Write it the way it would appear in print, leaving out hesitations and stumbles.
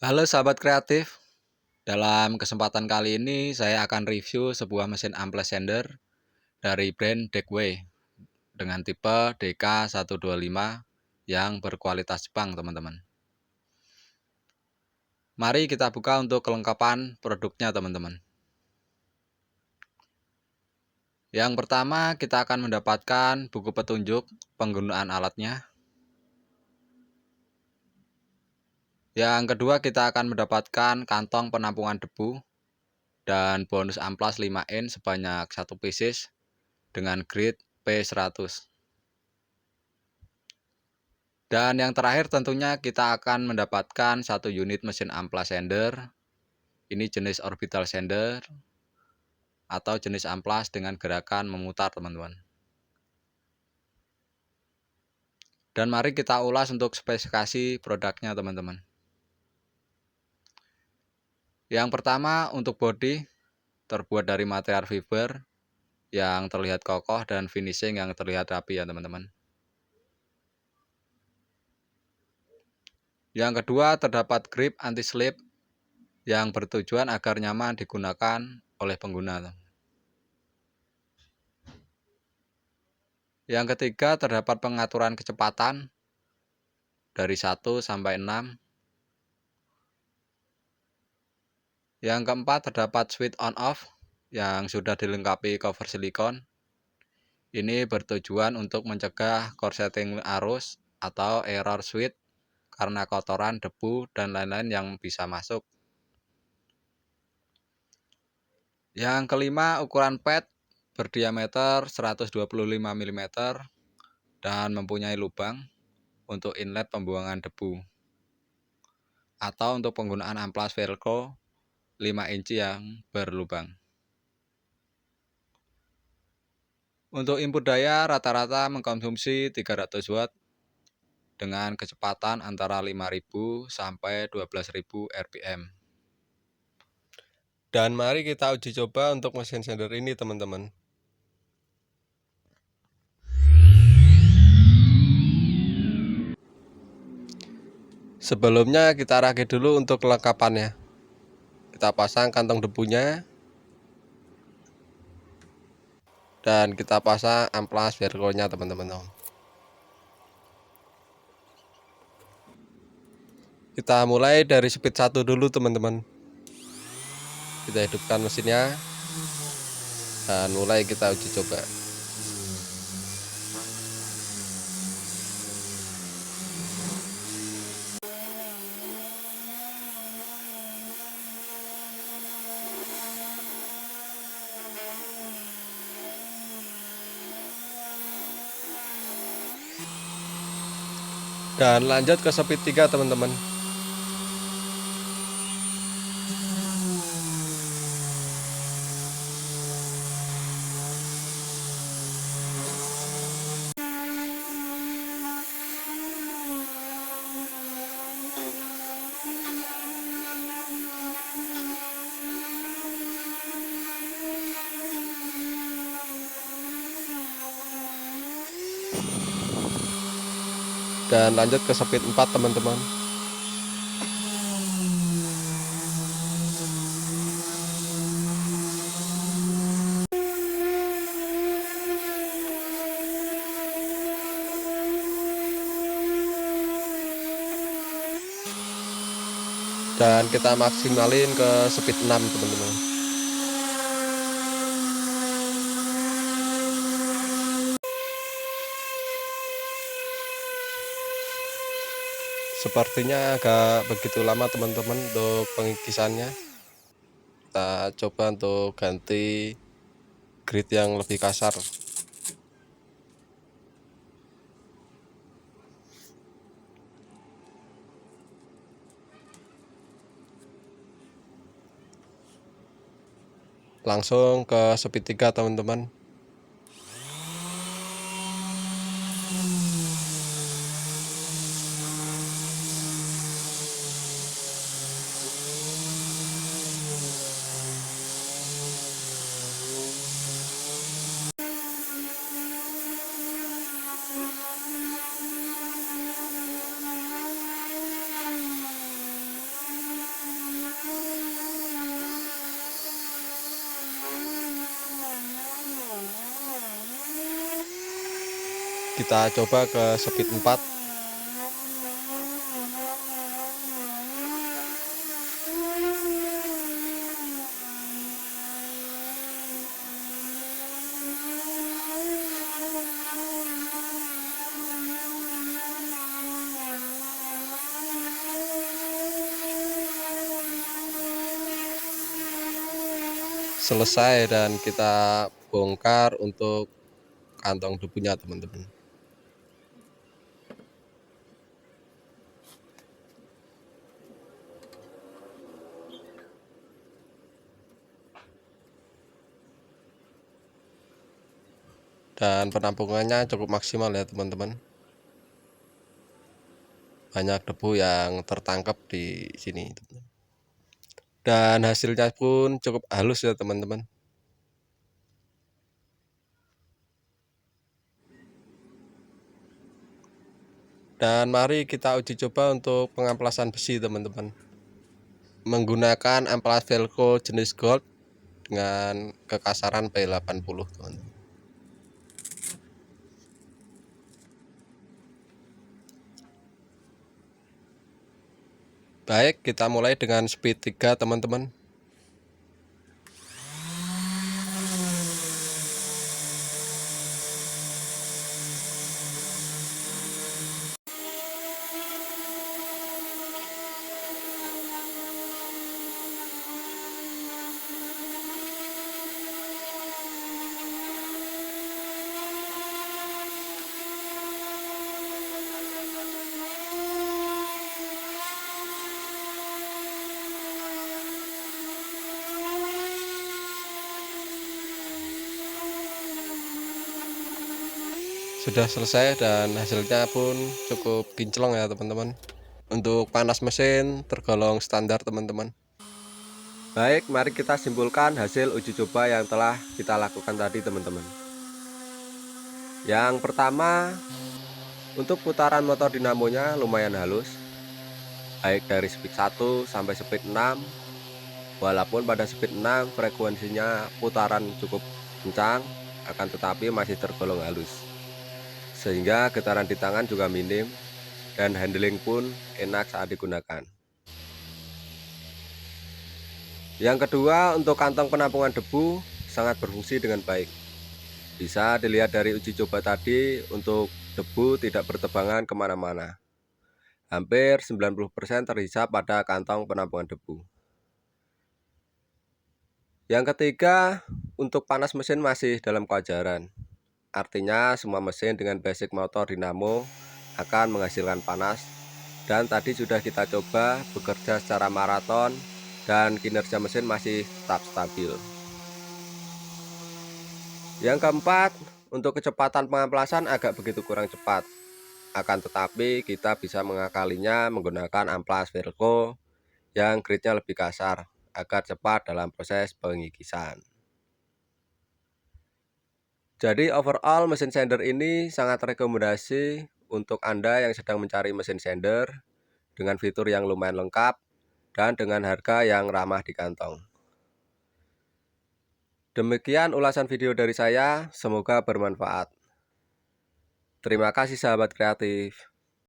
Halo sahabat kreatif, dalam kesempatan kali ini saya akan review sebuah mesin amplas sander dari brand Deckway dengan tipe DK125 yang berkualitas Jepang, teman-teman. Mari kita buka untuk kelengkapan produknya, teman-teman. Yang pertama, kita akan mendapatkan buku petunjuk penggunaan alatnya. Yang kedua, kita akan mendapatkan kantong penampungan debu dan bonus amplas 5 in sebanyak 1 pieces dengan grade P100. Dan yang terakhir tentunya kita akan mendapatkan 1 unit mesin amplas sander. Ini jenis orbital sander atau jenis amplas dengan gerakan memutar, teman-teman. Dan mari kita ulas untuk spesifikasi produknya, teman-teman. Yang pertama, untuk bodi terbuat dari material fiber yang terlihat kokoh dan finishing yang terlihat rapi ya, teman-teman. Yang kedua, terdapat grip anti-slip yang bertujuan agar nyaman digunakan oleh pengguna. Yang ketiga, terdapat pengaturan kecepatan dari 1 sampai 6. Yang keempat, terdapat switch on off yang sudah dilengkapi cover silikon. Ini bertujuan untuk mencegah korsleting arus atau error switch karena kotoran, debu, dan lain-lain yang bisa masuk. Yang kelima, ukuran pad berdiameter 125 mm dan mempunyai lubang untuk inlet pembuangan debu atau untuk penggunaan amplas velcro 5 inci yang berlubang. Untuk input daya rata-rata mengkonsumsi 300 watt dengan kecepatan antara 5.000 sampai 12.000 rpm. Dan mari kita uji coba untuk mesin sander ini, teman-teman. Sebelumnya kita rakit dulu untuk kelengkapannya. Kita pasang kantong debunya dan kita pasang amplas velcro-nya, teman-teman. Kita mulai dari speed 1 dulu, teman-teman. Kita hidupkan mesinnya dan mulai kita uji coba. Dan lanjut ke speed 3, teman-teman. Dan lanjut ke speed 4, teman-teman. Dan kita maksimalin ke speed 6, teman-teman. Sepertinya agak begitu lama, teman-teman, untuk pengikisannya. Kita coba untuk ganti grid yang lebih kasar. Langsung ke speed 3, teman-teman. Kita coba ke speed 4. Selesai dan kita bongkar untuk kantong debunya teman-teman. Dan penampungannya cukup maksimal ya teman-teman. Banyak debu yang tertangkap di sini. Dan hasilnya pun cukup halus ya teman-teman. Dan mari kita uji coba untuk pengamplasan besi teman-teman. Menggunakan amplas velcro jenis gold dengan kekasaran P80 teman-teman. Baik, kita mulai dengan speed 3 teman-teman. Sudah selesai dan hasilnya pun cukup kinclong ya teman-teman. Untuk panas mesin tergolong standar teman-teman. Baik, mari kita simpulkan hasil uji coba yang telah kita lakukan tadi teman-teman. Yang pertama, untuk putaran motor dinamonya lumayan halus, baik dari speed 1 sampai speed 6. Walaupun pada speed 6 frekuensinya putaran cukup kencang, akan tetapi masih tergolong halus, sehingga getaran di tangan juga minim dan handling pun enak saat digunakan. Yang kedua, untuk kantong penampungan debu sangat berfungsi dengan baik. Bisa dilihat dari uji coba tadi, untuk debu tidak bertebangan kemana-mana. Hampir 90% terhisap pada kantong penampungan debu. Yang ketiga, untuk panas mesin masih dalam kewajaran. Artinya semua mesin dengan basic motor dinamo akan menghasilkan panas. Dan tadi sudah kita coba bekerja secara maraton dan kinerja mesin masih tetap stabil. Yang keempat, untuk kecepatan pengamplasan agak begitu kurang cepat. Akan tetapi kita bisa mengakalinya menggunakan amplas velcro yang gridnya lebih kasar agar cepat dalam proses pengikisan. Jadi overall mesin sander ini sangat rekomendasi untuk Anda yang sedang mencari mesin sander dengan fitur yang lumayan lengkap dan dengan harga yang ramah di kantong. Demikian ulasan video dari saya, semoga bermanfaat. Terima kasih sahabat kreatif.